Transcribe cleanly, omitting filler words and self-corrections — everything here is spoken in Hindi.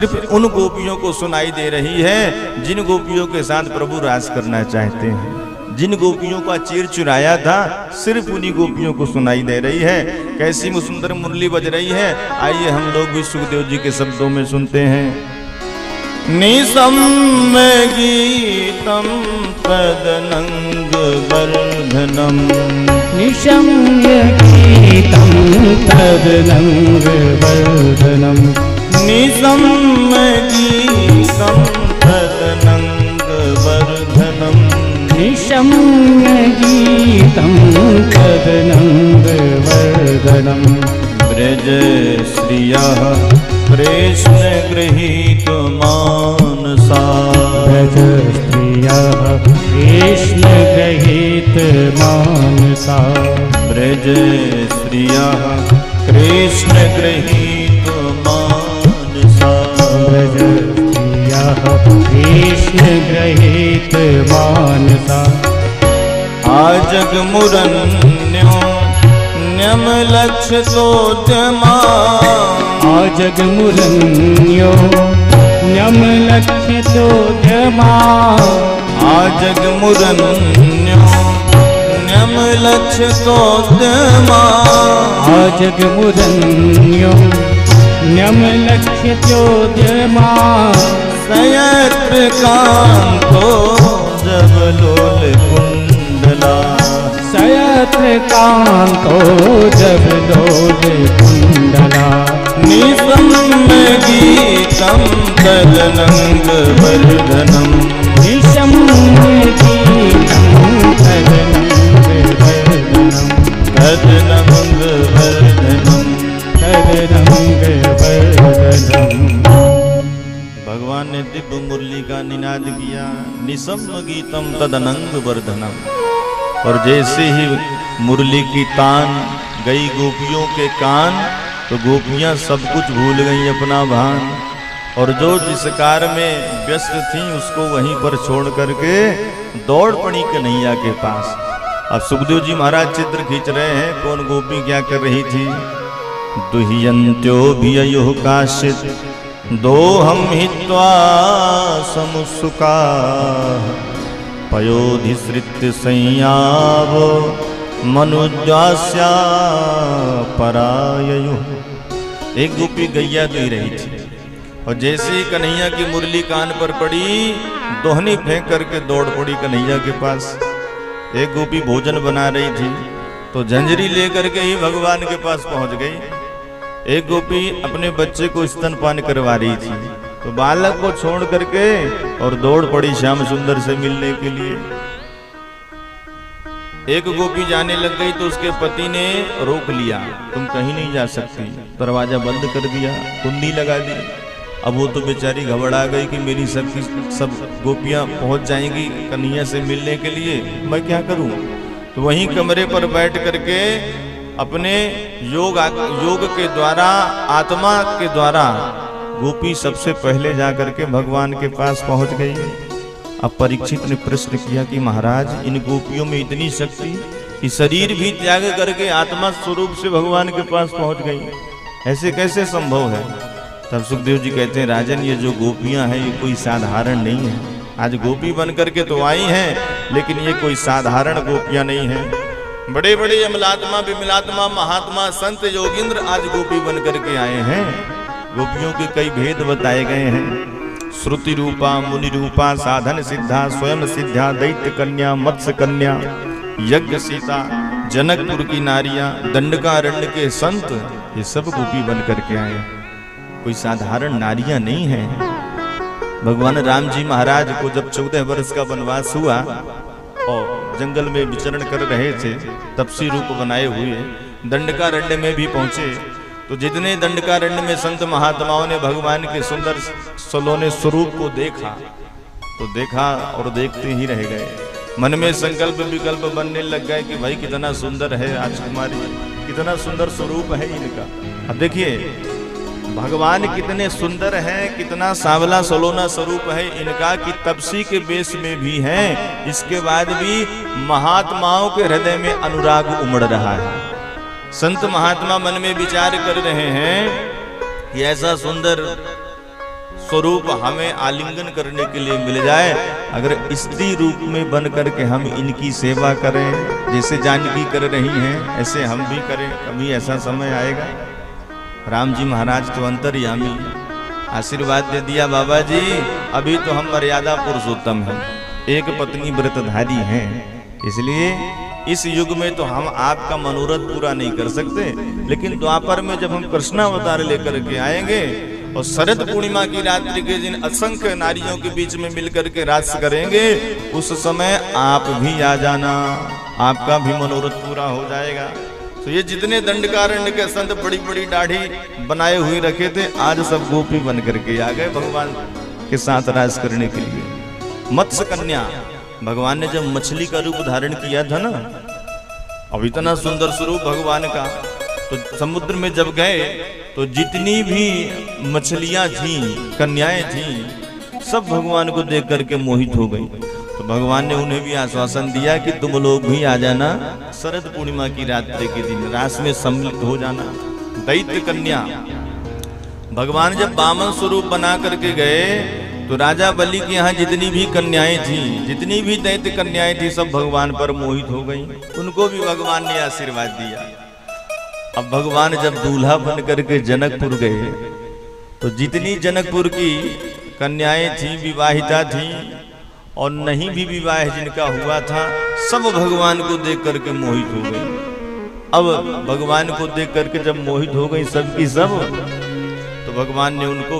सिर्फ उन गोपियों को सुनाई दे रही है जिन गोपियों के साथ प्रभु रास करना चाहते हैं। जिन गोपियों का चीर चुराया था सिर्फ उन्हीं गोपियों को सुनाई दे रही है। कैसी सुंदर मुरली बज रही है। आइए हम लोग भी सुखदेव जी के शब्दों में सुनते हैं। निसम्य गीतम तदनंग वर्धनम, निशम्य गीतम तदनंग वर्धनम, निसम्य गीतम तदनंग वर्धनम, निशम्य गीतम तदनंग वर्धनम। ब्रज श्रियः कृष्ण गृहीत मानसा, ब्रज स्त्रियः कृष्ण गृहीत मानसा, ब्रज श्रियः कृष्ण गृहीत मानसा, ब्रज स्त्रियः कृष्ण गृहीत मानसा। आजग मुरन्यो न्यम लक्ष्य तोद्यमा, आजग मुरन्यो न्यम लक्ष्य तोद्यमा, आजग मुरन्यो न्यम लक्ष्य तोद्यमा, आजग मुरन्यो न्यम लक्ष्य तोद्यमा। सयत्र कांतो जब लोल कुंडला, सयत्र कांतो जब लोल कुंडला। निसम्य गीतम तदनंग वर्धनम, निशम्य गीतम तदनंग वर्धनम, तदनंग वर्धनम, तदनंग वर्धनम। भगवान ने दिव्य मुरली का निनाद किया। निसम्य गीतम तदनंग वर्धनम, और जैसे ही मुरली की तान गई गोपियों के कान तो गोपियां सब कुछ भूल गई अपना भान, और जो जिस कार्य में व्यस्त थी उसको वहीं पर छोड़ करके दौड़ पड़ी कन्हैया के पास। अब सुखदेव जी महाराज चित्र खींच रहे हैं कौन गोपी क्या कर रही थी। दुह्यन्त्यो भिययुः काश्चित् दोहम हित्वा समुत्सुका, पयोधिसृत्य संयाव मनुजास्या पराययुः। एक गोपी गैया दुह रही थी और जैसे ही कन्हैया की मुरली कान पर पड़ी दोहनी फेंक करके दौड़ पड़ी कन्हैया के पास। एक गोपी भोजन बना रही थी तो झंझरी लेकर के ही भगवान के पास पहुंच गई। एक गोपी अपने बच्चे को स्तनपान करवा रही थी तो बालक को छोड़ करके और दौड़ पड़ी श्याम सुंदर से मिलने के लिए। एक गोपी जाने लग गई तो उसके पति ने रोक लिया, तुम कहीं नहीं जा सकती। दरवाजा बंद कर दिया, कुंडी लगा दी। अब वो तो बेचारी घबरा गई कि मेरी सब गोपियां पहुंच जाएंगी कन्हैया से मिलने के लिए, मैं क्या करूं। तो वहीं कमरे पर बैठ करके अपने योग के द्वारा, आत्मा के द्वारा गोपी सबसे पहले जाकर के भगवान के पास पहुंच गई। अब परीक्षित ने प्रश्न किया कि महाराज इन गोपियों में इतनी शक्ति कि शरीर भी त्याग करके आत्मा स्वरूप से भगवान के पास पहुंच गई, ऐसे कैसे संभव है। तब सुखदेव जी कहते हैं राजन ये जो गोपियां हैं ये कोई साधारण नहीं है। आज गोपी बन करके तो आई हैं लेकिन ये कोई साधारण गोपियां नहीं है। बड़े बड़े अमलात्मा विमलात्मा महात्मा संत योगिंद्र आज गोपी बन करके आए हैं। गोपियों के कई भेद बताए गए हैं। श्रुति रूपा, मुनि रूपा, साधन सिद्धा, स्वयं सिद्धा, दैत्य कन्या, मत्स्य कन्या, यज्ञ सीता, जनकपुर की नारियां, दंडकारण्य के संत, ये सब गोपी बन करके आए। कोई साधारण नारियां नहीं है। भगवान राम जी महाराज को जब 14 वर्ष का वनवास हुआ और जंगल में विचरण कर रहे थे तपसी रूप बनाए हुए, दंडकारण्य में भी पहुंचे तो जितने दंडकारण्य में संत महात्माओं ने भगवान के सुंदर सलोने स्वरूप को देखा तो देखा और देखते ही रह गए। मन में संकल्प विकल्प बनने लग गए कि भाई कितना सुंदर है राजकुमारी, कितना सुंदर स्वरूप है इनका। अब देखिए भगवान कितने सुंदर हैं, कितना सांवला सलोना स्वरूप है इनका कि तपसी के वेश में भी हैं, इसके बाद भी महात्माओं के हृदय में अनुराग उमड़ रहा है। संत महात्मा मन में विचार कर रहे हैं कि ऐसा सुंदर स्वरूप हमें आलिंगन करने के लिए मिल जाए, अगर स्त्री रूप में बन करके हम इनकी सेवा करें, जैसे जानकी कर रही हैं ऐसे हम भी करें, कभी ऐसा समय आएगा। राम जी महाराज तो अंतर्यामी आशीर्वाद दे दिया, बाबा जी अभी तो हम मर्यादा पुरुषोत्तम हैं, एक पत्नी व्रतधारी हैं, इसलिए इस युग में तो हम आपका मनोरथ पूरा नहीं कर सकते, लेकिन द्वापर में जब हम कृष्णावतार लेकर के आएंगे और शरद पूर्णिमा की रात्रि के दिन असंख्य नारियों के बीच में मिलकर के रास करेंगे, उस समय आप भी आ जाना, आपका भी मनोरथ पूरा हो जाएगा। तो ये जितने दंडकारण्य के संत बड़ी बड़ी दाढ़ी बनाए हुए रखे थे, आज सब गोपी बन करके आ गए भगवान के साथ रास करने के लिए। मत्स्य कन्या, भगवान ने जब मछली का रूप धारण किया था ना, अब इतना सुंदर स्वरूप भगवान का, तो समुद्र में जब गए तो जितनी भी मछलियां थी, कन्याएं थी, सब भगवान को देख करके मोहित हो गई। तो भगवान ने उन्हें भी आश्वासन दिया कि तुम लोग भी आ जाना, शरद पूर्णिमा की रात्रि के दिन रास में सम्मिलित हो जाना। दैत्य कन्या, भगवान जब वामन स्वरूप बना करके गए तो राजा बलि के यहाँ जितनी भी कन्याएं थी, जितनी भी दैत्य कन्याएं थी, सब भगवान पर मोहित हो गई, उनको भी भगवान ने आशीर्वाद दिया। अब भगवान जब दूल्हा बन करके जनकपुर गए तो जितनी जनकपुर की कन्याएं थी, विवाहिता थी, और नहीं भी विवाह जिनका हुआ था, सब भगवान को देख करके मोहित हो गई। अब भगवान को देख करके जब मोहित हो गई सब की सब, तो भगवान ने उनको